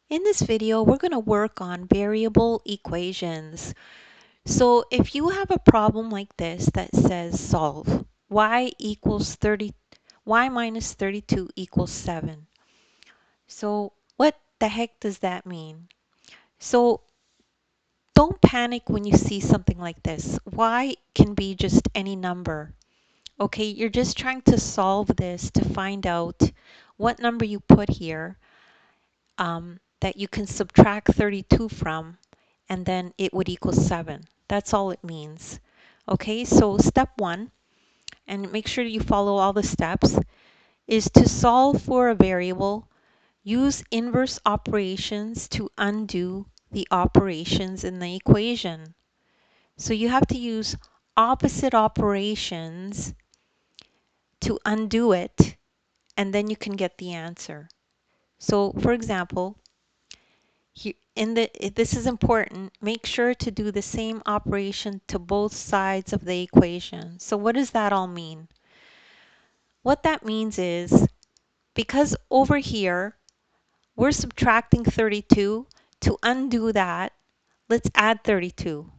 In this video, we're going to work on variable equations. So if you have a problem like this that says solve y minus 32 equals 7. So what the heck does that mean? So don't panic when you see something like this. Y can be just any number. Okay, you're just trying to solve this to find out what number you put here that you can subtract 32 from, and then it would equal 7. That's all it means. Okay, so step 1, and make sure you follow all the steps, is to solve for a variable. Use inverse operations to undo the operations in the equation. So you have to use opposite operations to undo it, and then you can get the answer. So for example, this is important, make sure to do the same operation to both sides of the equation. So what does that all mean? What that means is, because over here we're subtracting 32, to undo that, let's add 32,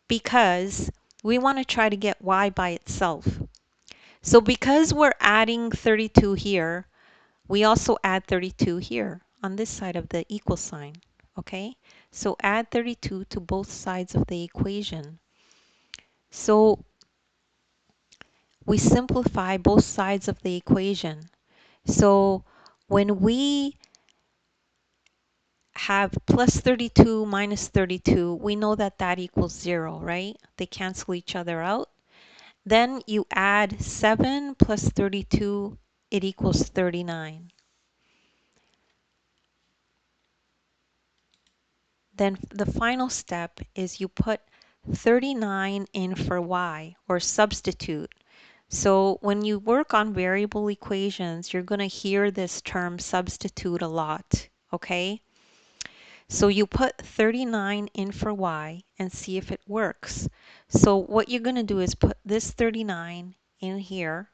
because we want to try to get y by itself. So because we're adding 32 here, we also add 32 here on this side of the equal sign. Okay, so add 32 to both sides of the equation. So we simplify both sides of the equation. So when we have plus 32 minus 32, we know that that equals 0, right? They cancel each other out. Then you add 7 plus 32, it equals 39. Then the final step is you put 39 in for y, or substitute. So when you work on variable equations, you're going to hear this term substitute a lot, okay? So you put 39 in for y and see if it works. So what you're going to do is put this 39 in here.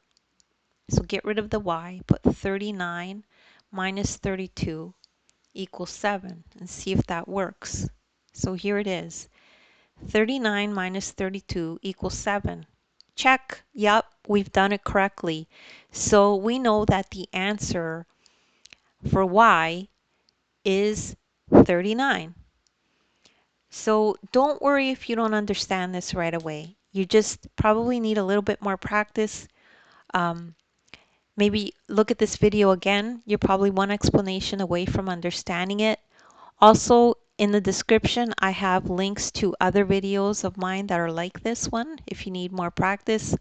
So get rid of the y, put 39 minus 32 equals 7, and see if that works. So here it is. 39 minus 32 equals 7. Check. Yep, we've done it correctly. So we know that the answer for y is 39. So don't worry if you don't understand this right away. You just probably need a little bit more practice. Um, Maybe look at this video again. You're probably one explanation away from understanding it. Also, in the description, I have links to other videos of mine that are like this one if you need more practice.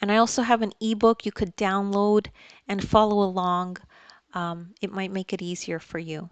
And I also have an ebook you could download and follow along. It might make it easier for you.